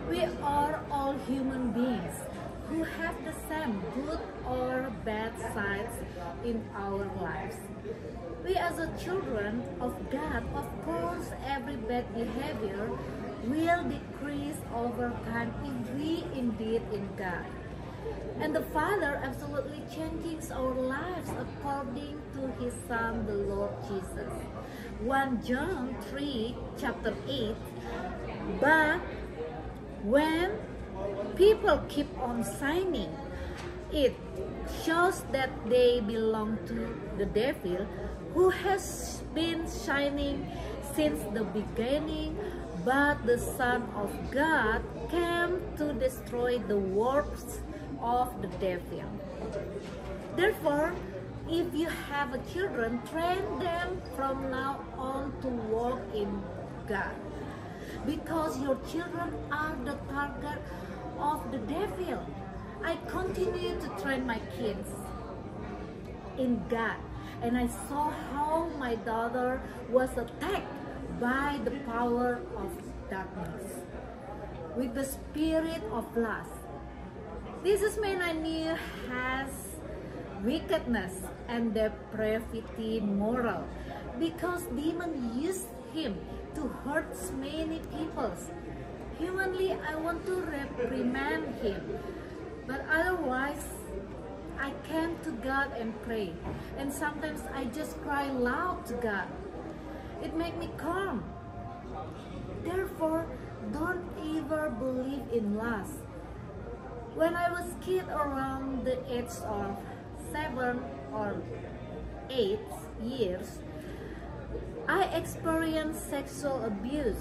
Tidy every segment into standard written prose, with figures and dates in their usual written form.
We are all human beings who have the same good or bad sides in our lives. We as the children of God, of course, every bad behavior will decrease over time if we indeed in God. And the Father absolutely changes our lives according to His Son, the Lord Jesus. 1 John 3, chapter 8. But when people keep on sinning, it shows that they belong to the devil, who has been sinning since the beginning. But the Son of God came to destroy the works of the devil. Therefore, if you have a children, train them from now on to walk in God, because your children are the target of the devil. I continue to train my kids in God, and I saw how my daughter was attacked by the power of darkness with the spirit of lust. This man I knew has wickedness and depravity moral, because demons used him to hurt many people. Humanly, I want to reprimand him, but otherwise, I came to God and pray, and sometimes I just cry loud to God. It makes me calm. Therefore, don't ever believe in lust. When I was kid around the age of 7 or 8 years, I experienced sexual abuse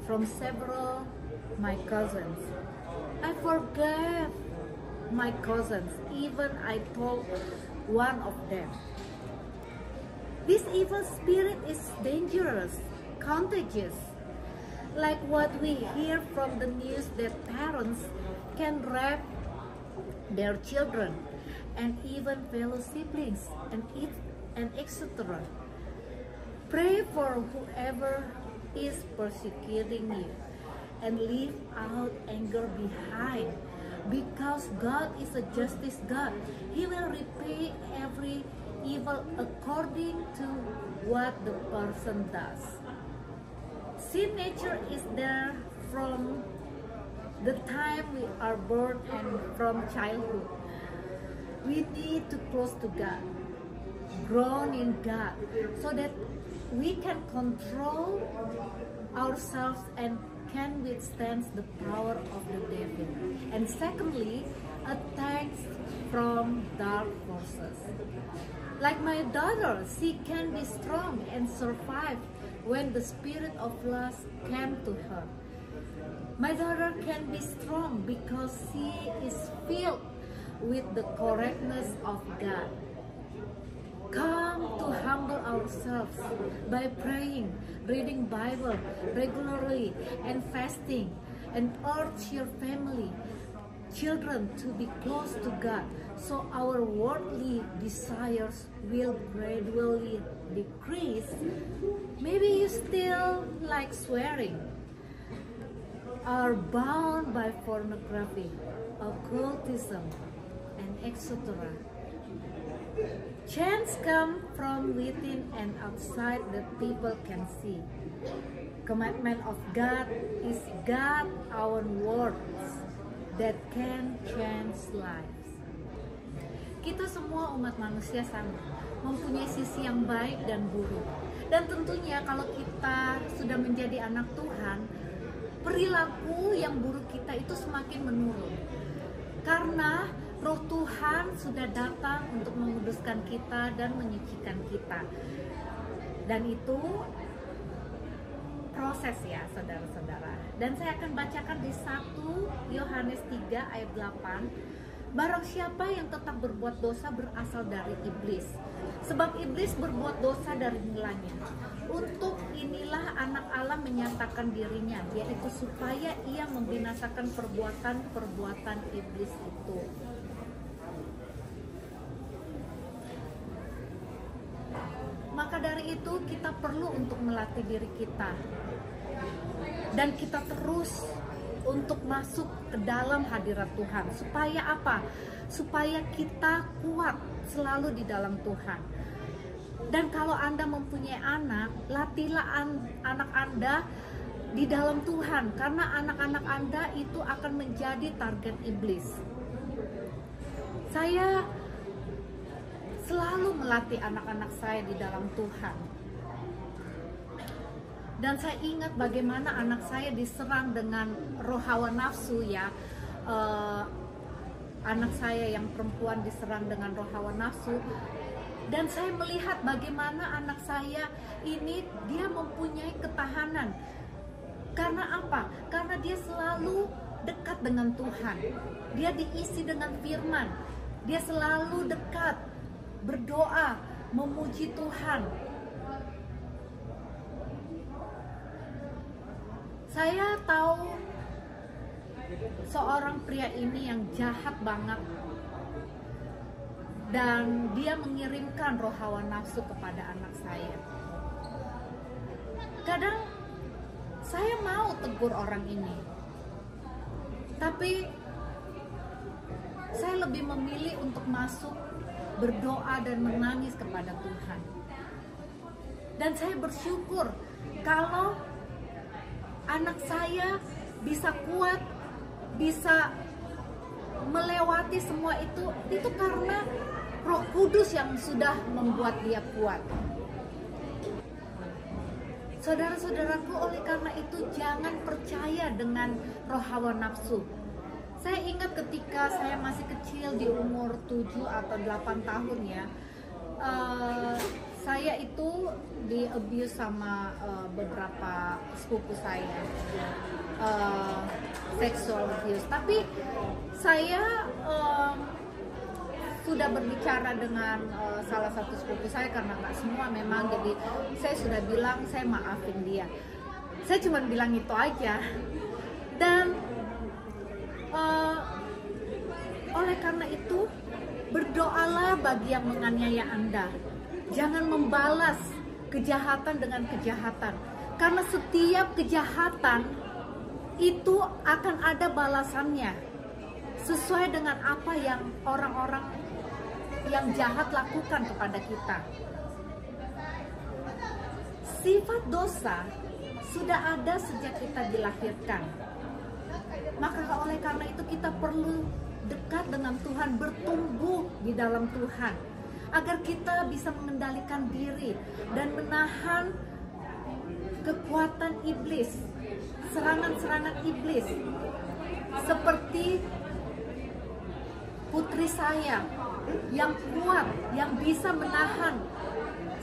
from several my cousins. I forgave my cousins, even I told one of them. This evil spirit is dangerous, contagious, like what we hear from the news that parents can rape their children and even fellow siblings and etc. Pray for whoever is persecuting you and leave out anger behind, because God is a justice God. He will repay every evil according to what the person does. Sin nature is there from the time we are born and from childhood. We need to close to God, grown in God, so that we can control ourselves and can withstand the power of the devil. And secondly, attacks from dark forces. Like my daughter, she can be strong and survive when the spirit of lust came to her. My daughter can be strong because she is filled with the correctness of God. Come to humble ourselves by praying, reading Bible regularly, and fasting, and urge your family, children to be close to God, so our worldly desires will gradually decrease. Maybe you still like swearing, are bound by pornography, occultism, and etc. Change come from within and outside that people can see. Commandment of God is God our words that can change lives. Kita semua umat manusia sama, mempunyai sisi yang baik dan buruk. Dan tentunya kalau kita sudah menjadi anak Tuhan, perilaku yang buruk kita itu semakin menurun. Karena Roh Tuhan sudah datang untuk menguduskan kita dan menyucikan kita. Dan itu proses ya saudara-saudara. Dan saya akan bacakan di 1 Yohanes 3 ayat 8. Barang siapa yang tetap berbuat dosa berasal dari iblis, sebab iblis berbuat dosa dari mulanya. Untuk inilah anak Allah menyatakan dirinya, yaitu supaya ia membinasakan perbuatan-perbuatan iblis itu. Maka dari itu kita perlu untuk melatih diri kita, dan kita terus untuk masuk ke dalam hadirat Tuhan. Supaya apa? Supaya kita kuat selalu di dalam Tuhan. Dan kalau Anda mempunyai anak, latihlah anak Anda di dalam Tuhan, karena anak-anak Anda itu akan menjadi target iblis. Saya selalu melatih anak-anak saya di dalam Tuhan. Dan saya ingat bagaimana anak saya diserang dengan roh hawa nafsu ya. Anak saya yang perempuan diserang dengan roh hawa nafsu. Dan saya melihat bagaimana anak saya ini dia mempunyai ketahanan. Karena apa? Karena dia selalu dekat dengan Tuhan. Dia diisi dengan firman. Dia selalu dekat, berdoa, memuji Tuhan. Saya tahu seorang pria ini yang jahat banget. Dan dia mengirimkan roh hawa nafsu kepada anak saya. Kadang saya mau tegur orang ini, tapi saya lebih memilih untuk masuk, berdoa dan menangis kepada Tuhan. Dan saya bersyukur kalau anak saya bisa kuat, bisa melewati semua itu karena Roh Kudus yang sudah membuat dia kuat. Saudara-saudaraku, oleh karena itu jangan percaya dengan roh hawa nafsu. Saya ingat ketika saya masih kecil di umur 7 atau 8 tahun ya, saya itu di abuse sama beberapa sepupu saya, sexual abuse. Tapi saya sudah berbicara dengan salah satu sepupu saya, karena nggak semua memang, jadi saya sudah bilang saya maafin dia. Saya cuma bilang itu aja. Dan oleh karena itu berdoalah bagi yang menganiaya Anda. Jangan membalas kejahatan dengan kejahatan, karena setiap kejahatan itu akan ada balasannya sesuai dengan apa yang orang-orang yang jahat lakukan kepada kita. Sifat dosa sudah ada sejak kita dilahirkan. Maka oleh karena itu kita perlu dekat dengan Tuhan, bertumbuh di dalam Tuhan, agar kita bisa mengendalikan diri dan menahan kekuatan iblis, serangan-serangan iblis. Seperti putri saya yang kuat, yang bisa menahan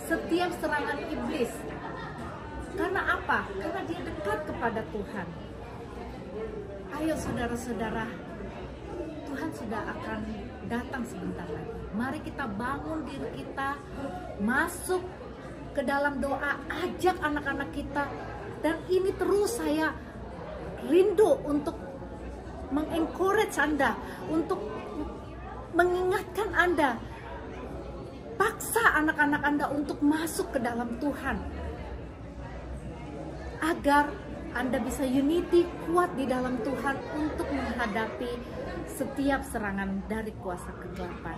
setiap serangan iblis. Karena apa? Karena dia dekat kepada Tuhan. Ayo saudara-saudara, Tuhan sudah akan datang sebentar lagi. Mari kita bangun diri kita, masuk ke dalam doa, ajak anak-anak kita. Dan ini terus saya rindu untuk mengencourage Anda, untuk mengingatkan Anda. Paksa anak-anak Anda untuk masuk ke dalam Tuhan, agar Anda bisa unity, kuat di dalam Tuhan untuk menghadapi setiap serangan dari kuasa kegelapan.